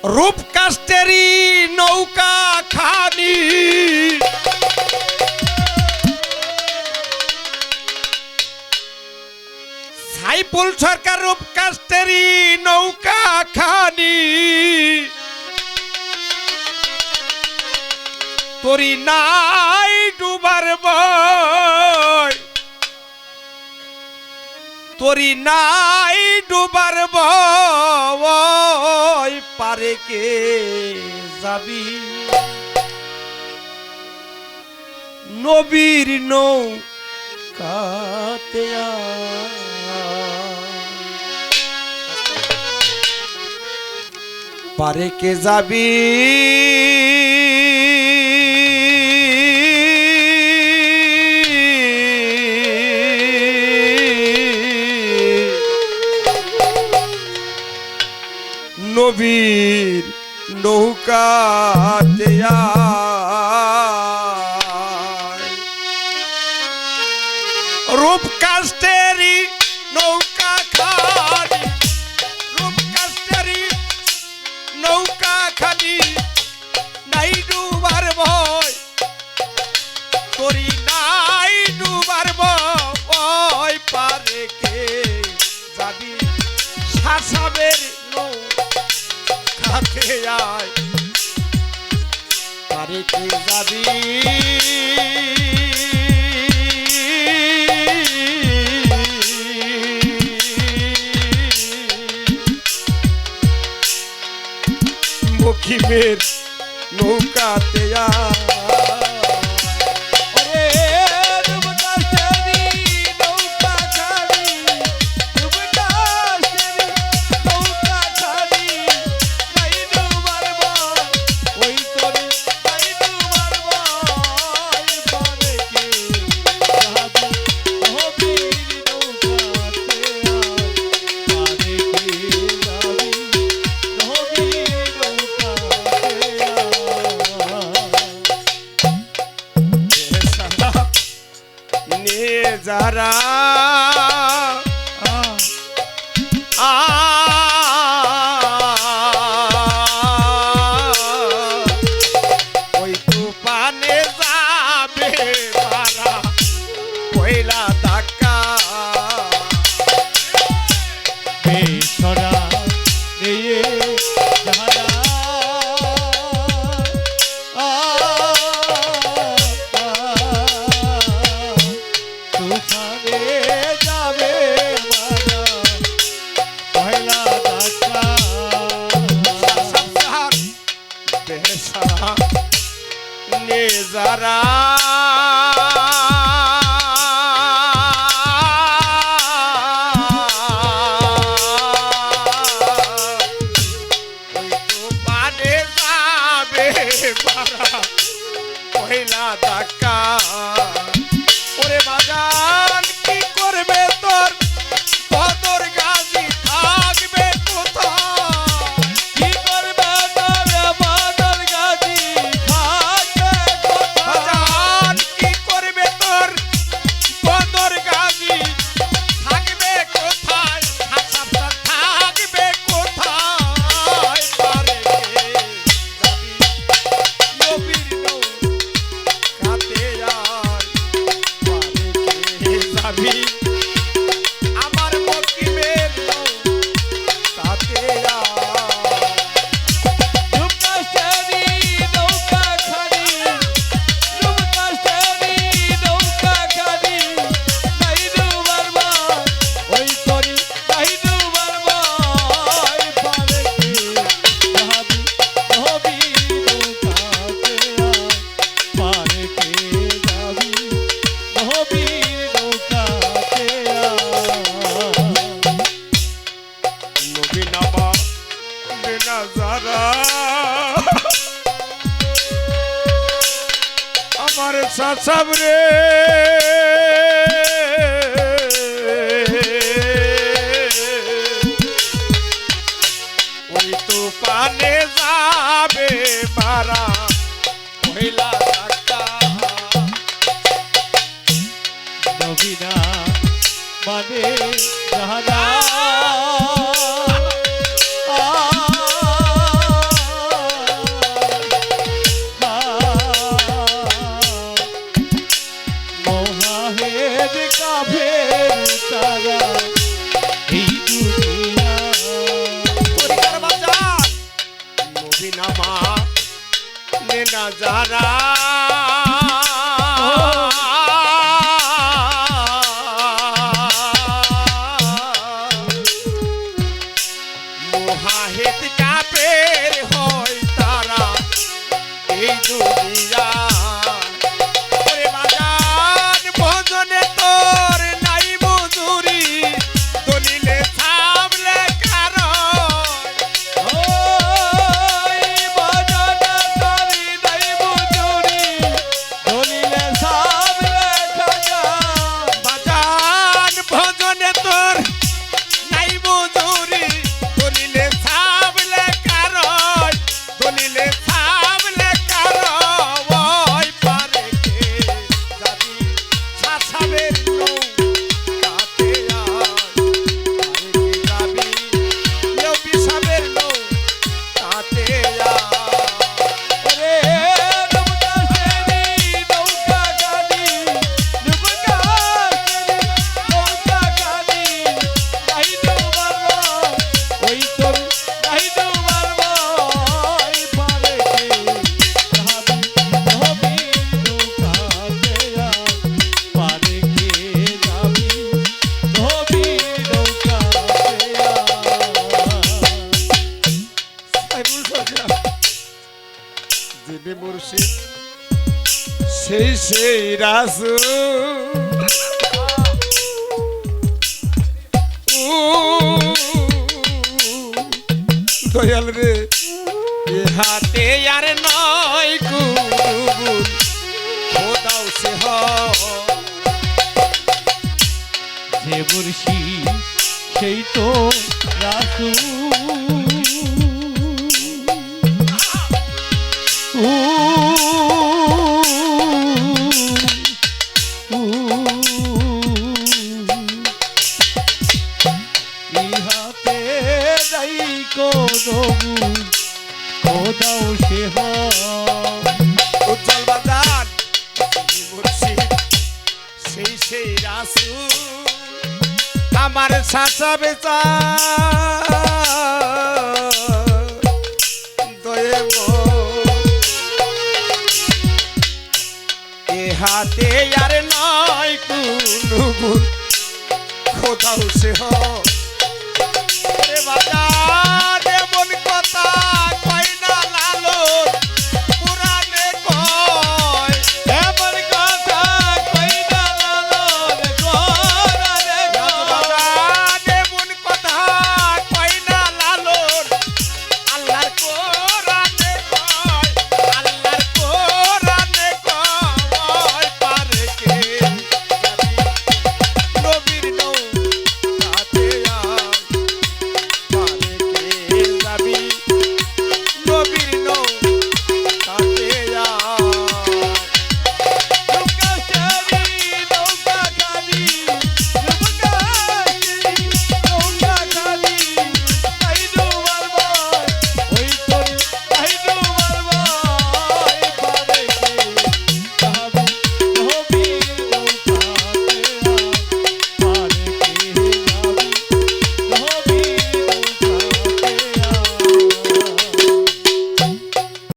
রূপকাষ্টেরি নৌকা খানি সাইফুল সরকার রূপকাষ্টেরি নৌকা খানি তোরি নাই ডুবার বয় তোরি নাই ডুবার বয় পারে কে যাবি নবীর নৌকাতে পারে কে যাবি নবীর নৌকাতে রূপকাষ্টেরি নৌকা খানি রূপকাষ্টেরি নৌকা খানি নাই ডুবার ভয় তোরি নাই ডুবার ভয় পারে কে যাবি শাসাবের নৌকাতে আয় পারে কে যাবি মকিমের নৌকাতে যারা ওই তুফানে যাবে তারা পয়লা ধাক্কা বেসরা নিয়ে যারা তুফানে যাবে মারা পয়লা ধাক্কা বেসারা নে যারা পয়লা ধাক্কা ওরে বাজান কি করবে তোর বদর গাজী থাকবে কোথায় কি করবে তোর বদর গাজী থাকবে কোথায় বাজান কি করবে তোর বদর গাজী থাকবে কোথায় থাকবে কোথায় পারে কে যাবি নবীর নৌকাতে পারে কে যাবি আমার মকিমের নৌকাতে রূপকাষ্টেরি নৌকা খানি রূপকাষ্টেরি নৌকা খানি নাই ডুবার ভয় ওই তোরি নাই ডুবার ভয় পারে কে যাবি নবীর নৌকাতে পারে কে যাবি নবীর নৌকাতে নবী নামা বিনা যারা আমার সাসাব রে ওই তুফানে যাবে মারা পয়লা ধাক্কা নবীনা মানে যারা যারা মুহাহিদ কাফের হয় তারা এই দুনিয়া ওরে বাজান ভজনে তোর নাই মজুরি দলিলে থামলে কারণ ওই বাজানা তারি নাই মজুরি দলিলে সামলে খাজা বাজান ভজনে তোর নাই মজুরি দলিলে থামলে কারণ দলিলে থামলে কারণ ওই পারে কে যাবি শাসাবের নৌকাতে আয় পারে কে যাবি কেউ বিষাবের নৌকাতে আয় রে নৌকা সেরি নৌকা গানি নৌকা সেরি নৌকা গানি নাইদু মারবা ওই তোর নাইদু মারবা এই পারে কে যাবি হবি নৌকাতে পারে কে যাবি হবি নৌকাতে সাইবুল সরকার যিনি মুর্শিদ সেই রাসূল দয়াল রে এ হাতে আর নয় কুবুল খোদাও সে যে মুর্শি সেই তো রাসূল ইহাতে নাই কোনো খোদাও সে উজ্জ্বল বাজার যিনি মুর্শিদ সেই রাসূল আমার সাচা বেচা দয়ে এ হাতে আর নয় কোনো গুণ খোদাও সে রে বাজা